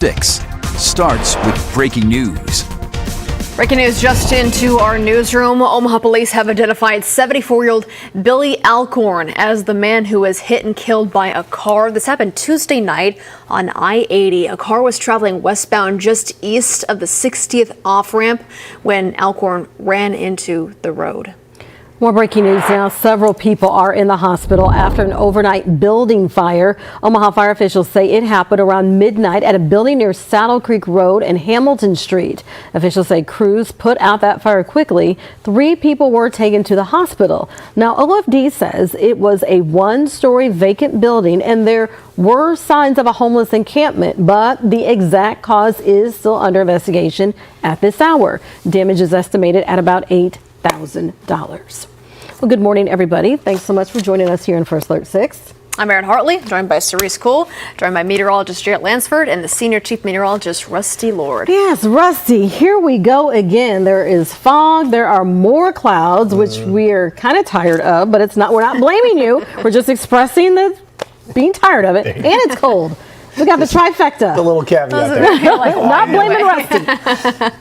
6 starts with breaking news. Breaking news just into our newsroom. Omaha police have identified 74-year-old Billy Alcorn as the man who was hit and killed by a car. This happened Tuesday night on I-80. A car was traveling westbound just east of the 60th off-ramp when Alcorn ran into the road. More breaking news now. Several people are in the hospital after an overnight building fire. Omaha fire officials say it happened around midnight at a building near Saddle Creek Road and Hamilton Street. Officials say crews put out that fire quickly. 3 people were taken to the hospital. Now, OFD says it was a 1-story vacant building and there were signs of a homeless encampment, but the exact cause is still under investigation at this hour. Damage is estimated at about $8,000. Well, good morning, everybody. Thanks so much for joining us here in First Alert 6. I'm Erin Hartley, joined by Cerise Cool, joined by meteorologist Jarrett Lansford and the senior chief meteorologist Rusty Lord. Yes, Rusty, here we go again. There is fog. There are more clouds, which we are kind of tired of, but we're not blaming you. We're just expressing being tired of it, and it's cold. We got the trifecta. The little caveat there. Not blaming Rusty.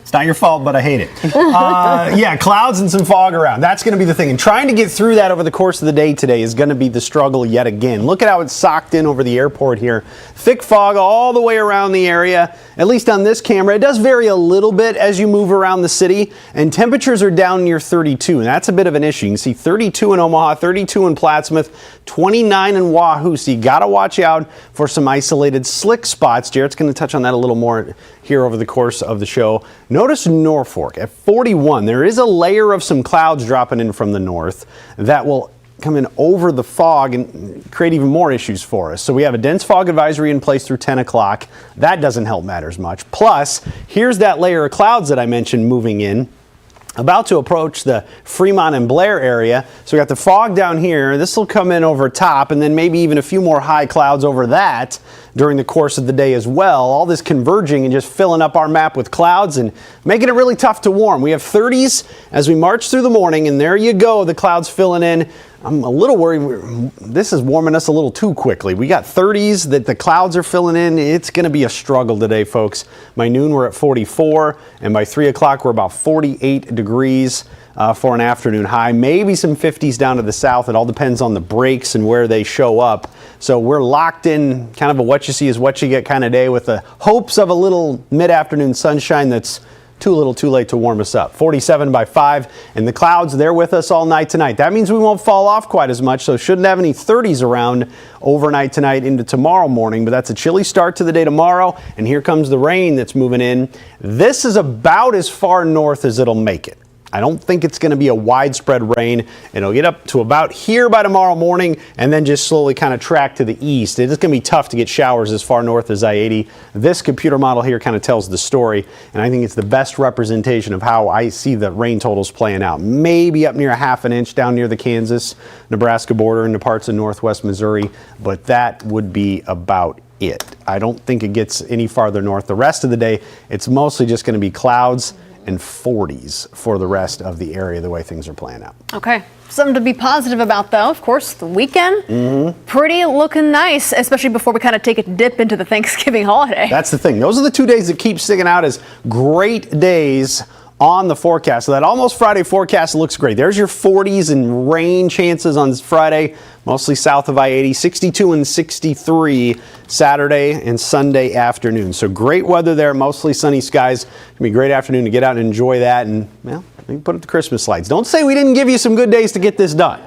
It's not your fault, but I hate it. Yeah, clouds and some fog around. That's going to be the thing. And trying to get through that over the course of the day today is going to be the struggle yet again. Look at how it's socked in over the airport here. Thick fog all the way around the area, at least on this camera. It does vary a little bit as you move around the city, and temperatures are down near 32, and that's a bit of an issue. You can see 32 in Omaha, 32 in Plattsmouth, 29 in Wahoo, so you got to watch out for some isolated slick spots. Jarrett's going to touch on that a little more here over the course of the show. Notice Norfolk at 41. There is a layer of some clouds dropping in from the north that will come in over the fog and create even more issues for us. So we have a dense fog advisory in place through 10 o'clock. That doesn't help matters much. Plus, here's that layer of clouds that I mentioned moving in, about to approach the Fremont and Blair area. So we got the fog down here. This will come in over top, and then maybe even a few more high clouds over that during the course of the day as well. All this converging and just filling up our map with clouds and making it really tough to warm. We have 30s as we march through the morning, and there you go, the clouds filling in. I'm a little worried this is warming us a little too quickly. We got 30s that the clouds are filling in. It's going to be a struggle today, folks. By noon, we're at 44, and by 3 o'clock, we're about 48 degrees for an afternoon high. Maybe some 50s down to the south. It all depends on the breaks and where they show up. So we're locked in kind of a what you see is what you get kind of day with the hopes of a little mid-afternoon sunshine that's too little too late to warm us up. 47 by 5, and the clouds, they're with us all night tonight. That means we won't fall off quite as much, so shouldn't have any 30s around overnight tonight into tomorrow morning, but that's a chilly start to the day tomorrow, and here comes the rain that's moving in. This is about as far north as it'll make it. I don't think it's going to be a widespread rain. It'll get up to about here by tomorrow morning and then just slowly kind of track to the east. It's going to be tough to get showers as far north as I-80. This computer model here kind of tells the story, and I think it's the best representation of how I see the rain totals playing out. Maybe up near a half an inch down near the Kansas-Nebraska border into parts of northwest Missouri, but that would be about it. I don't think it gets any farther north. The rest of the day, it's mostly just going to be clouds and 40s for the rest of the area, the way things are playing out. Okay. Something to be positive about, though. Of course, the weekend, pretty looking nice, especially before we kind of take a dip into the Thanksgiving holiday. That's the thing. Those are the 2 days that keep sticking out as great days on the forecast. So that almost Friday forecast looks great. There's your 40s and rain chances on Friday, mostly south of I-80, 62 and 63 Saturday and Sunday afternoon. So great weather there, mostly sunny skies. It'll be a great afternoon to get out and enjoy that, and well, maybe put up the Christmas lights. Don't say we didn't give you some good days to get this done.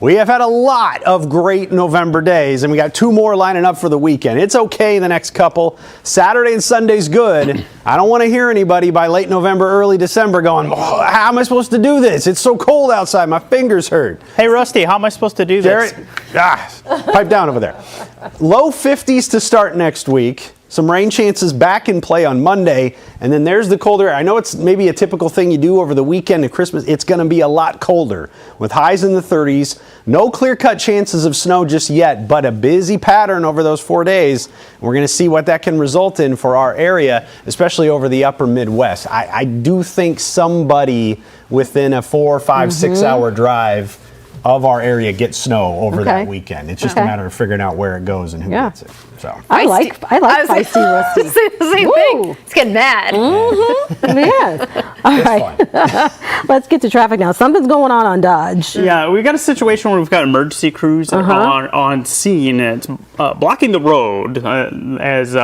We have had a lot of great November days, and we got 2 more lining up for the weekend. It's okay the next couple. Saturday and Sunday's good. I don't want to hear anybody by late November, early December going, oh, how am I supposed to do this? It's so cold outside. My fingers hurt. Hey, Rusty, how am I supposed to do this? Pipe down over there. Low 50s to start next week. Some rain chances back in play on Monday, and then there's the colder air. I know it's maybe a typical thing you do over the weekend and Christmas. It's going to be a lot colder with highs in the 30s. No clear-cut chances of snow just yet, but a busy pattern over those 4 days. We're going to see what that can result in for our area, especially over the upper Midwest. I do think somebody within a 4, 5, 6 hour drive of our area gets snow over that weekend. It's just a matter of figuring out where it goes and who gets it. So I like feisty Rusty. Say the same thing. It's getting mad. Yes. All right. Let's get to traffic now. Something's going on Dodge. Yeah, we've got a situation where we've got emergency crews on scene, and it's blocking the road as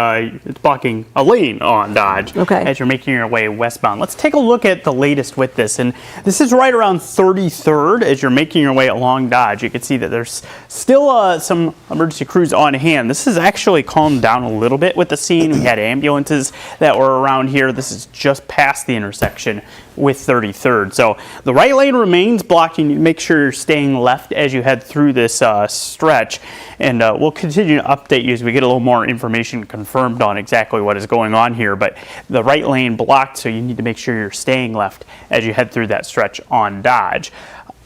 it's blocking a lane on Dodge as you're making your way westbound. Let's take a look at the latest with this, and this is right around 33rd as you're making your way along Dodge. You can see that there's still some emergency crews on hand. This is actually calmed down a little bit with the scene. We had ambulances that were around here. This is just past the intersection with 33rd. So the right lane remains blocked. You need to make sure you're staying left as you head through this stretch. And we'll continue to update you as we get a little more information confirmed on exactly what is going on here. But the right lane blocked, so you need to make sure you're staying left as you head through that stretch on Dodge.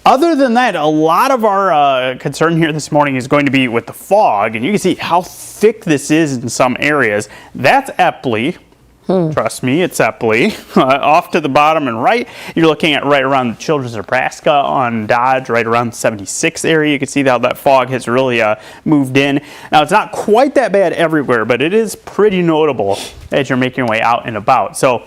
Other than that, a lot of our concern here this morning is going to be with the fog, and you can see how thick this is in some areas. That's Epley. Trust me, it's Epley. Off to the bottom and right, you're looking at right around Children's Nebraska on Dodge, right around the 76 area. You can see how that fog has really moved in. Now, it's not quite that bad everywhere, but it is pretty notable as you're making your way out and about. So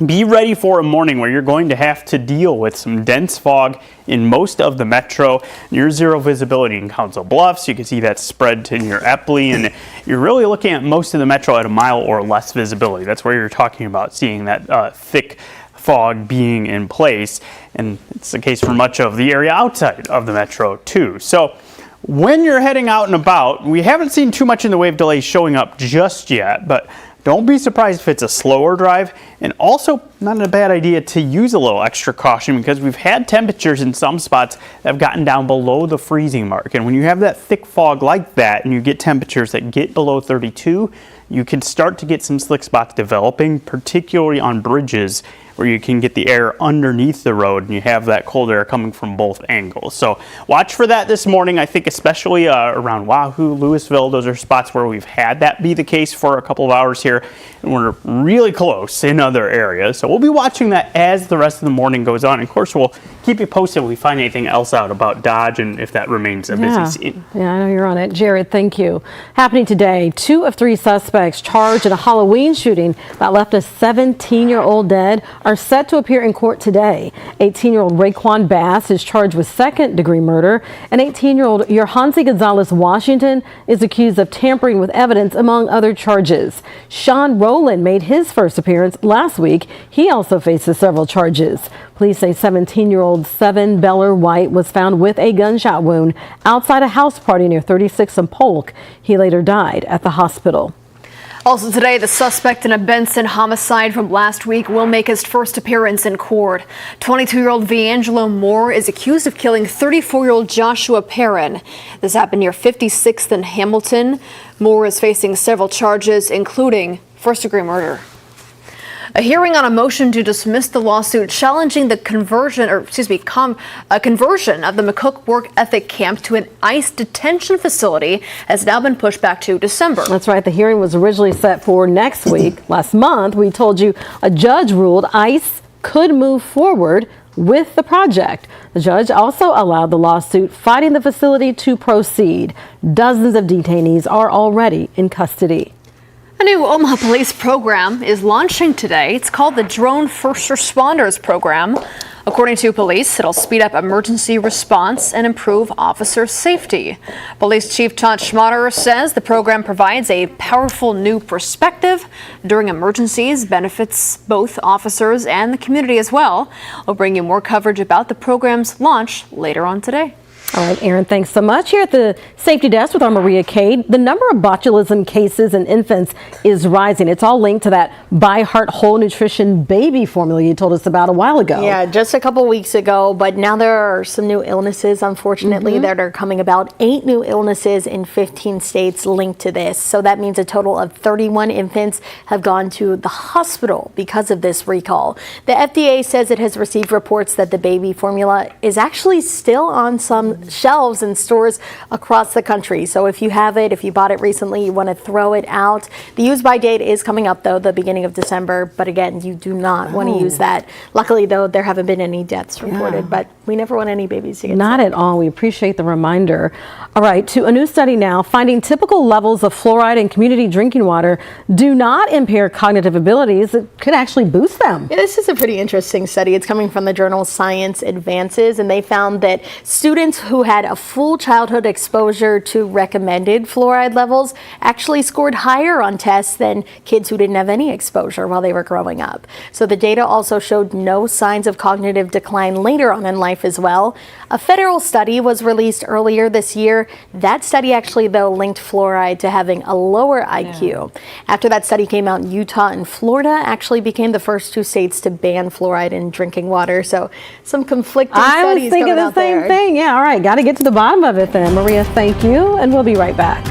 be ready for a morning where you're going to have to deal with some dense fog in most of the metro. Near zero visibility in Council Bluffs. You can see that spread to near Epley, and you're really looking at most of the metro at a mile or less visibility. That's where you're talking about seeing that thick fog being in place, and it's the case for much of the area outside of the metro too. So when you're heading out and about, we haven't seen too much in the way of delays showing up just yet, but don't be surprised if it's a slower drive, and also not a bad idea to use a little extra caution because we've had temperatures in some spots that have gotten down below the freezing mark. And when you have that thick fog like that and you get temperatures that get below 32, you can start to get some slick spots developing, particularly on bridges where you can get the air underneath the road and you have that cold air coming from both angles. So watch for that this morning. I think especially around Wahoo, Louisville, those are spots where we've had that be the case for a couple of hours here, and we're really close in other areas. So we'll be watching that as the rest of the morning goes on. And of course, we'll keep you posted if we find anything else out about Dodge and if that remains a busy scene. Yeah, I know you're on it. Jared, thank you. Happening today, 2 of 3 suspects charged in a Halloween shooting that left a 17-year-old dead are set to appear in court today. 18-year-old Raekwon Bass is charged with second-degree murder, and 18-year-old Yohansi Gonzalez Washington is accused of tampering with evidence, among other charges. Sean Rowland made his first appearance last week. He also faces several charges. Police say 17-year-old Seven Beller White was found with a gunshot wound outside a house party near 36th and Polk. He later died at the hospital. Also today, the suspect in a Benson homicide from last week will make his first appearance in court. 22-year-old Vangelo Moore is accused of killing 34-year-old Joshua Perrin. This happened near 56th and Hamilton. Moore is facing several charges, including first-degree murder. A hearing on a motion to dismiss the lawsuit challenging the conversion of the McCook work ethic camp to an ICE detention facility has now been pushed back to December. That's right. The hearing was originally set for next week. Last month, we told you a judge ruled ICE could move forward with the project. The judge also allowed the lawsuit fighting the facility to proceed. Dozens of detainees are already in custody. A new Omaha police program is launching today. It's called the Drone First Responders Program. According to police, it'll speed up emergency response and improve officer safety. Police Chief Todd Schmatter says the program provides a powerful new perspective during emergencies, benefits both officers and the community as well. We'll bring you more coverage about the program's launch later on today. All right, Aaron, thanks so much. Here at the safety desk with our Maria Cade, the number of botulism cases in infants is rising. It's all linked to that By Heart Whole Nutrition baby formula you told us about a while ago. Yeah, just a couple weeks ago, but now there are some new illnesses, unfortunately, that are coming about. 8 new illnesses in 15 states linked to this. So that means a total of 31 infants have gone to the hospital because of this recall. The FDA says it has received reports that the baby formula is actually still on some shelves in stores across the country. So if you have it, if you bought it recently, you want to throw it out. The use by date is coming up though, the beginning of December, but again, you do not want to use that. Luckily though, there haven't been any deaths reported, but we never want any babies to get Not sick. at all. We appreciate the reminder. All right, to a new study now, finding typical levels of fluoride in community drinking water do not impair cognitive abilities. It could actually boost them. Yeah, this is a pretty interesting study. It's coming from the journal Science Advances, and they found that students who had a full childhood exposure to recommended fluoride levels actually scored higher on tests than kids who didn't have any exposure while they were growing up. So the data also showed no signs of cognitive decline later on in life as well. A federal study was released earlier this year. That study actually, though, linked fluoride to having a lower IQ. After that study came out, Utah and Florida actually became the first two states to ban fluoride in drinking water. So some conflicting studies coming out there. I was thinking the same thing. Yeah, all right, got to get to the bottom of it then. Maria, thank you, and we'll be right back.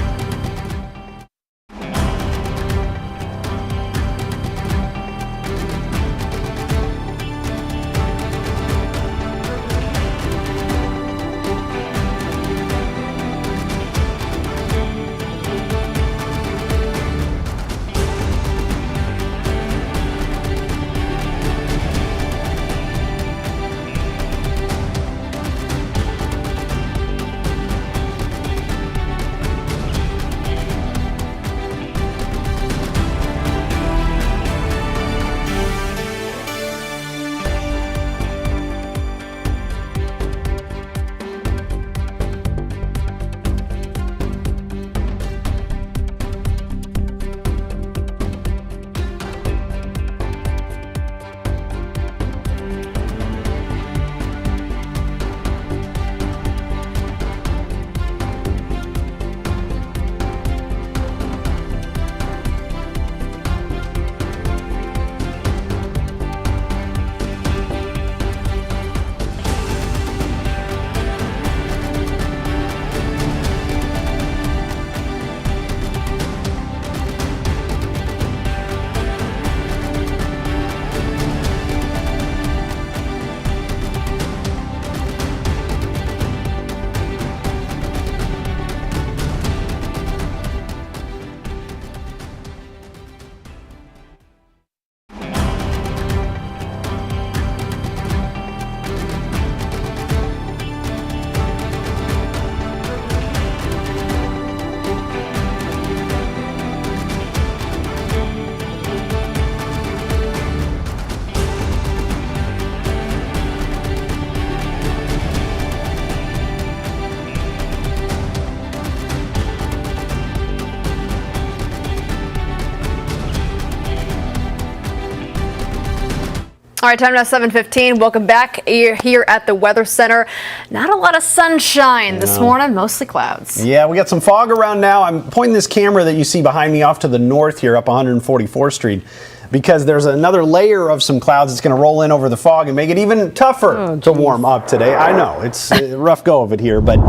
All right, time now 7:15. Welcome back here at the Weather Center. Not a lot of sunshine this morning, mostly clouds. Yeah, we got some fog around now. I'm pointing this camera that you see behind me off to the north here up 144th Street because there's another layer of some clouds that's going to roll in over the fog and make it even tougher to warm up today. I know, it's a rough go of it here, but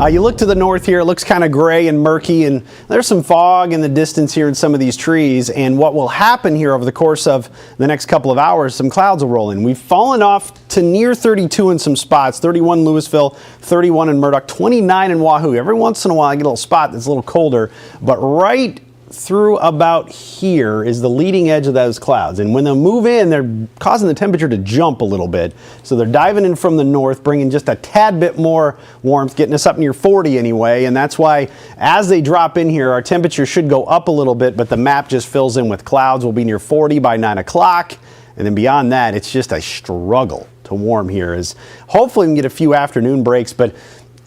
you look to the north here, it looks kind of gray and murky, and there's some fog in the distance here in some of these trees, and what will happen here over the course of the next couple of hours, some clouds will roll in. We've fallen off to near 32 in some spots, 31 in Louisville, 31 in Murdoch, 29 in Wahoo. Every once in a while I get a little spot that's a little colder, but right through about here is the leading edge of those clouds, and when they move in, they're causing the temperature to jump a little bit. So they're diving in from the north, bringing just a tad bit more warmth, getting us up near 40 anyway, and that's why as they drop in here, our temperature should go up a little bit, but the map just fills in with clouds. We'll be near 40 by 9 o'clock, and then beyond that, it's just a struggle to warm here. As hopefully we can get a few afternoon breaks, but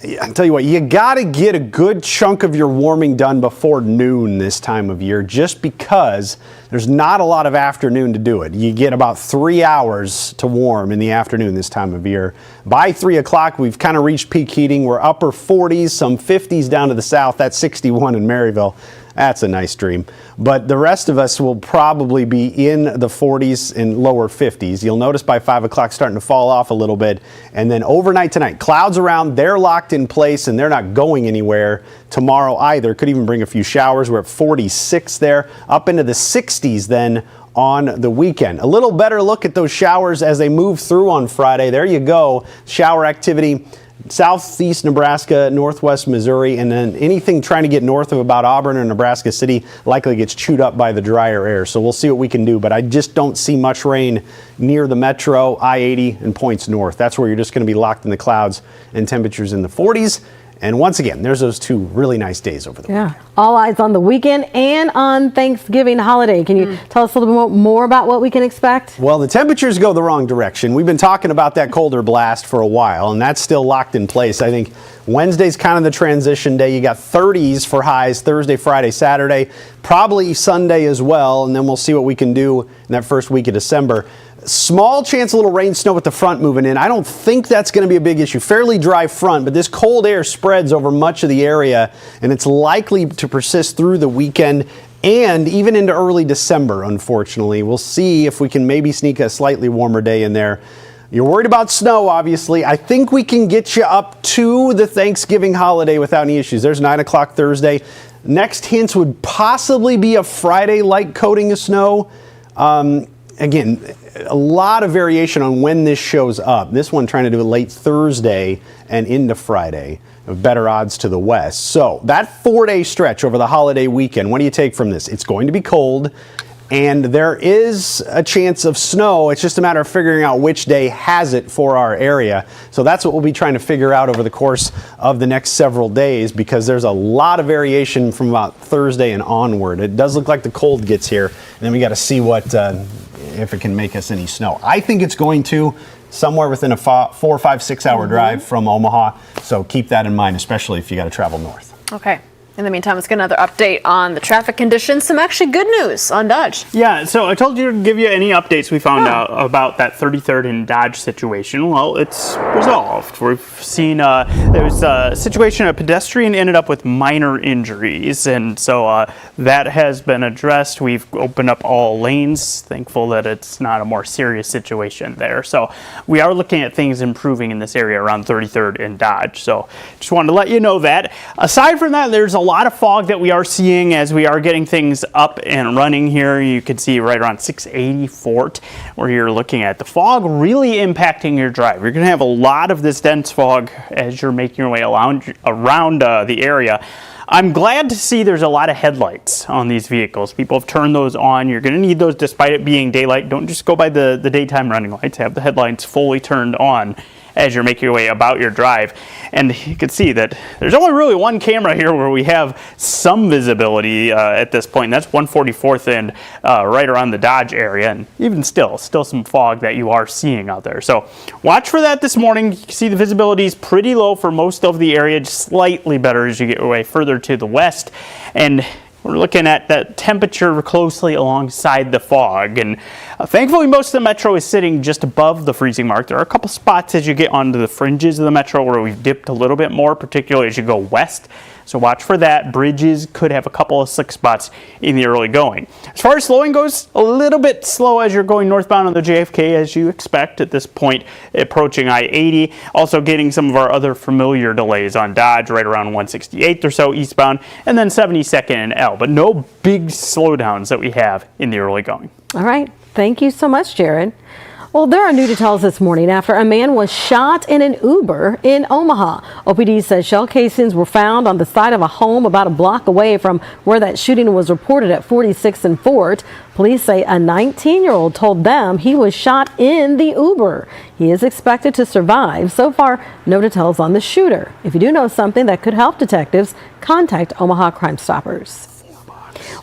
I tell you what, you got to get a good chunk of your warming done before noon this time of year, just because there's not a lot of afternoon to do it. You get about 3 hours to warm in the afternoon this time of year. By 3 o'clock, we've kind of reached peak heating. We're upper 40s, some 50s down to the south. That's 61 in Maryville. That's a nice dream. But the rest of us will probably be in the 40s and lower 50s. You'll notice by 5 o'clock starting to fall off a little bit. And then overnight tonight, clouds around, they're locked in place and they're not going anywhere tomorrow either. Could even bring a few showers. We're at 46 there, up into the 60s then on the weekend. A little better look at those showers as they move through on Friday. There you go. Shower activity southeast Nebraska, northwest Missouri, and then anything trying to get north of about Auburn or Nebraska City likely gets chewed up by the drier air. So we'll see what we can do, but I just don't see much rain near the metro, I-80, and points north. That's where you're just going to be locked in the clouds and temperatures in the 40s. And once again, there's those 2 really nice days over the weekend. All eyes on the weekend and on Thanksgiving holiday. Can you tell us a little bit more about what we can expect? Well, the temperatures go the wrong direction. We've been talking about that colder blast for a while, and that's still locked in place. I think Wednesday's kind of the transition day. You got 30s for highs Thursday, Friday, Saturday, probably Sunday as well, and then we'll see what we can do in that first week of December. Small chance of a little rain, snow with the front moving in. I don't think that's going to be a big issue. Fairly dry front, but this cold air spreads over much of the area, and it's likely to persist through the weekend and even into early December, unfortunately. We'll see if we can maybe sneak a slightly warmer day in there. You're worried about snow, obviously. I think we can get you up to the Thanksgiving holiday without any issues. There's 9 o'clock Thursday. Next hints would possibly be a Friday light coating of snow. Again, a lot of variation on when this shows up. This one trying to do it late Thursday and into Friday. Better odds to the west. So that 4-day stretch over the holiday weekend, what do you take from this? It's going to be cold, and there is a chance of snow. It's just a matter of figuring out which day has it for our area. So that's what we'll be trying to figure out over the course of the next several days, because there's a lot of variation from about Thursday and onward. It does look like the cold gets here, and then we got to see what if it can make us any snow. I think it's going to, somewhere within a 4, 5, 6 hour drive from Omaha. So keep that in mind, especially if you got to travel north. Okay. In the meantime, let's get another update on the traffic conditions. Some actually good news on Dodge. Yeah, so I told you to give you any updates we found out about that 33rd and Dodge situation. Well, it's resolved. We've seen there was a situation, a pedestrian ended up with minor injuries, and so that has been addressed. We've opened up all lanes. Thankful that it's not a more serious situation there. So we are looking at things improving in this area around 33rd and Dodge. So just wanted to let you know that. Aside from that, there's a lot of fog that we are seeing as we are getting things up and running here. You can see right around 680 Fort where you're looking at the fog really impacting your drive. You're going to have a lot of this dense fog as you're making your way around the area. I'm glad to see there's a lot of headlights on these vehicles. People have turned those on. You're going to need those despite it being daylight. Don't just go by the daytime running lights. Have the headlights fully turned on as you're making your way about your drive. And you can see that there's only really one camera here where we have some visibility at this point. And that's 144th and right around the Dodge area. And even still some fog that you are seeing out there. So watch for that this morning. You can see the visibility is pretty low for most of the area, just slightly better as you get your way further to the west. And we're looking at that temperature closely alongside the fog, and thankfully most of the metro is sitting just above the freezing mark. There are a couple spots as you get onto the fringes of the metro where we've dipped a little bit more, particularly as you go west. So watch for that. Bridges could have a couple of slick spots in the early going. As far as slowing goes, a little bit slow as you're going northbound on the JFK, as you expect at this point, approaching I-80. Also getting some of our other familiar delays on Dodge right around 168th or so eastbound, and then 72nd and L. But no big slowdowns that we have in the early going. All right. Thank you so much, Jared. Well, there are new details this morning after a man was shot in an Uber in Omaha. OPD says shell casings were found on the side of a home about a block away from where that shooting was reported at 46th and Fort. Police say a 19-year-old told them he was shot in the Uber. He is expected to survive. So far, no details on the shooter. If you do know something that could help detectives, contact Omaha Crime Stoppers.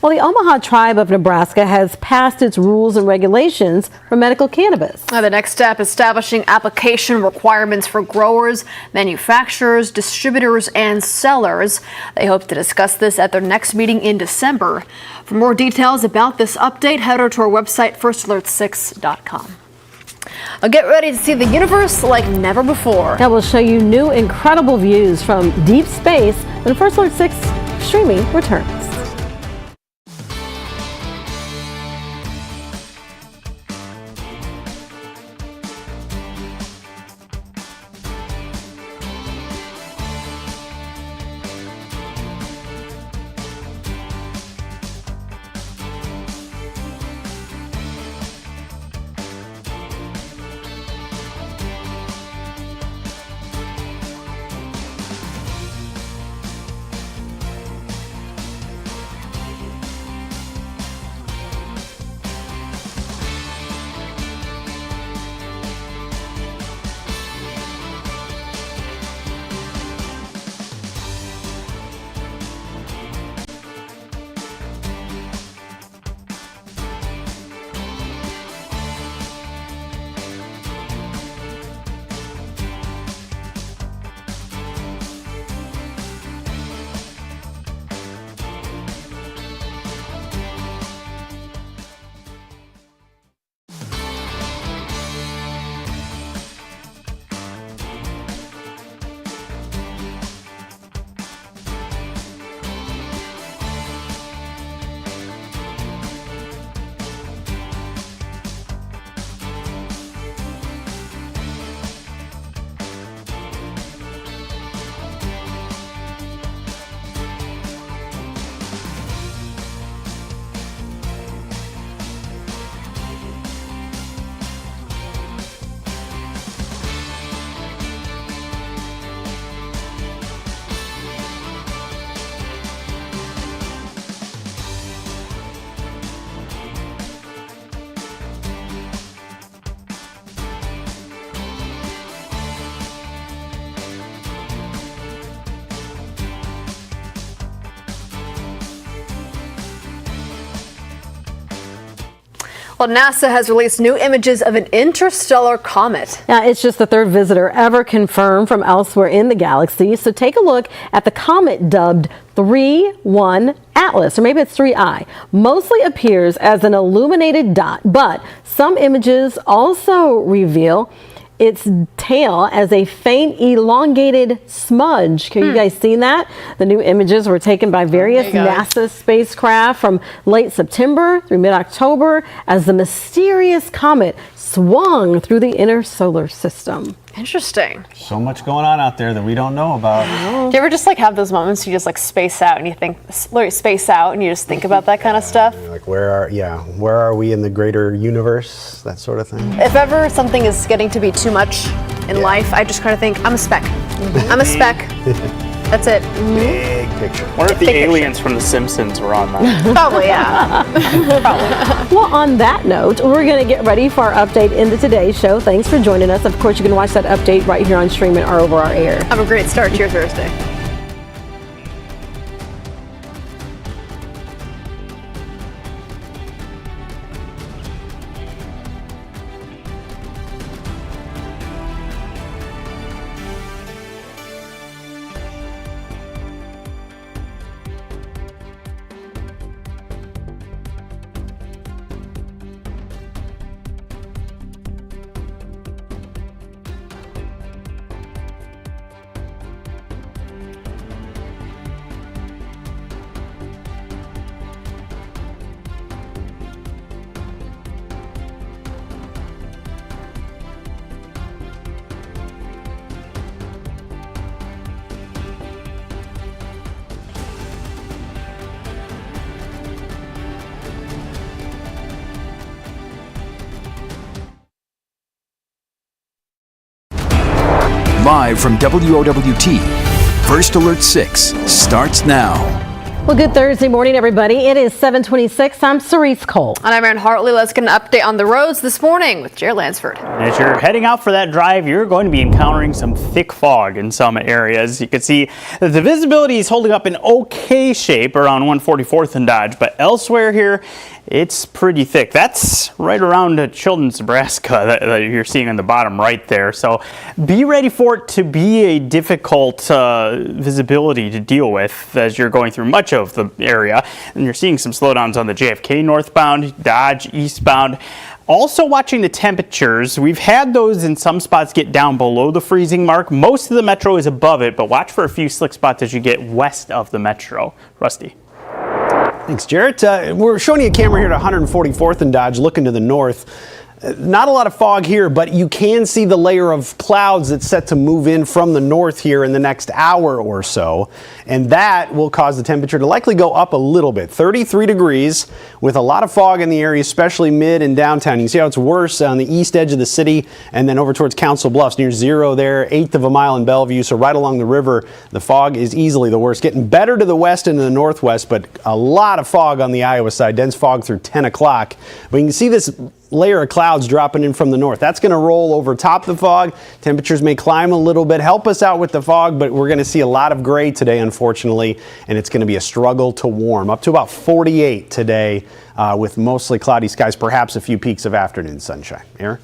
Well, the Omaha tribe of Nebraska has passed its rules and regulations for medical cannabis. Now, the next step, establishing application requirements for growers, manufacturers, distributors, and sellers. They hope to discuss this at their next meeting in December. For more details about this update, head over to our website, firstalert6.com. Get ready to see the universe like never before. That will show you new incredible views from deep space when First Alert 6 streaming returns. Well, NASA has released new images of an interstellar comet. Yeah, it's just the third visitor ever confirmed from elsewhere in the galaxy. So take a look at the comet dubbed 3-1 Atlas, or maybe it's 3I. Mostly appears as an illuminated dot, but some images also reveal its tail as a faint elongated smudge. Can you guys seen that? The new images were taken by various NASA spacecraft from late September through mid-October as the mysterious comet swung through the inner solar system. Interesting. So much going on out there that we don't know about. Do you ever just like have those moments you just like space out and you think, space out and you just think about that kind of stuff? Like where are we in the greater universe? That sort of thing. If ever something is getting to be too much in life, I just kind of think, I'm a speck. I'm a speck. That's it. Big picture. What if the aliens from The Simpsons were on that? Probably, yeah. Probably. Well, on that note, we're going to get ready for our update in the Today Show. Thanks for joining us. Of course, you can watch that update right here on Streaming or over our air. Have a great start to your Thursday. Live from WOWT, First Alert 6 starts now. Well, good Thursday morning, everybody. It is 7:26. I'm Cerise Cole. And I'm Erin Hartley. Let's get an update on the roads this morning with Jared Lansford. As you're heading out for that drive, you're going to be encountering some thick fog in some areas. You can see that the visibility is holding up in okay shape around 144th and Dodge, but elsewhere here, it's pretty thick. That's right around Children's, Nebraska that you're seeing on the bottom right there. So be ready for it to be a difficult visibility to deal with as you're going through much of the area. And you're seeing some slowdowns on the JFK northbound, Dodge eastbound. Also watching the temperatures. We've had those in some spots get down below the freezing mark. Most of the metro is above it, but watch for a few slick spots as you get west of the metro. Rusty. Thanks, Jarrett. We're showing you a camera here at 144th and Dodge looking to the north. Not a lot of fog here, but you can see the layer of clouds that's set to move in from the north here in the next hour or so. And that will cause the temperature to likely go up a little bit. 33 degrees with a lot of fog in the area, especially mid and downtown. You can see how it's worse on the east edge of the city and then over towards Council Bluffs near zero there, 1/8 of a mile in Bellevue. So right along the river, the fog is easily the worst. Getting better to the west and to the northwest, but a lot of fog on the Iowa side. Dense fog through 10 o'clock. But you can see this layer of clouds dropping in from the north. That's going to roll over top the fog. Temperatures may climb a little bit, help us out with the fog, but we're going to see a lot of gray today, unfortunately, and it's going to be a struggle to warm. Up to about 48 today with mostly cloudy skies, perhaps a few peaks of afternoon sunshine. Aaron?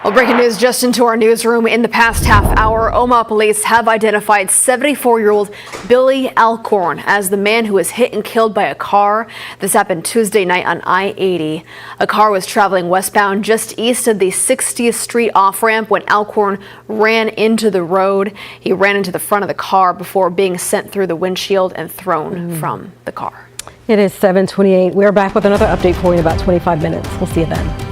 Well, breaking news just into our newsroom. In the past half hour, Omaha police have identified 74-year-old Billy Alcorn as the man who was hit and killed by a car. This happened Tuesday night on I-80. A car was traveling westbound just east of the 60th Street off-ramp when Alcorn ran into the road. He ran into the front of the car before being sent through the windshield and thrown from the car. It is 7:28. We're back with another update for you in about 25 minutes. We'll see you then.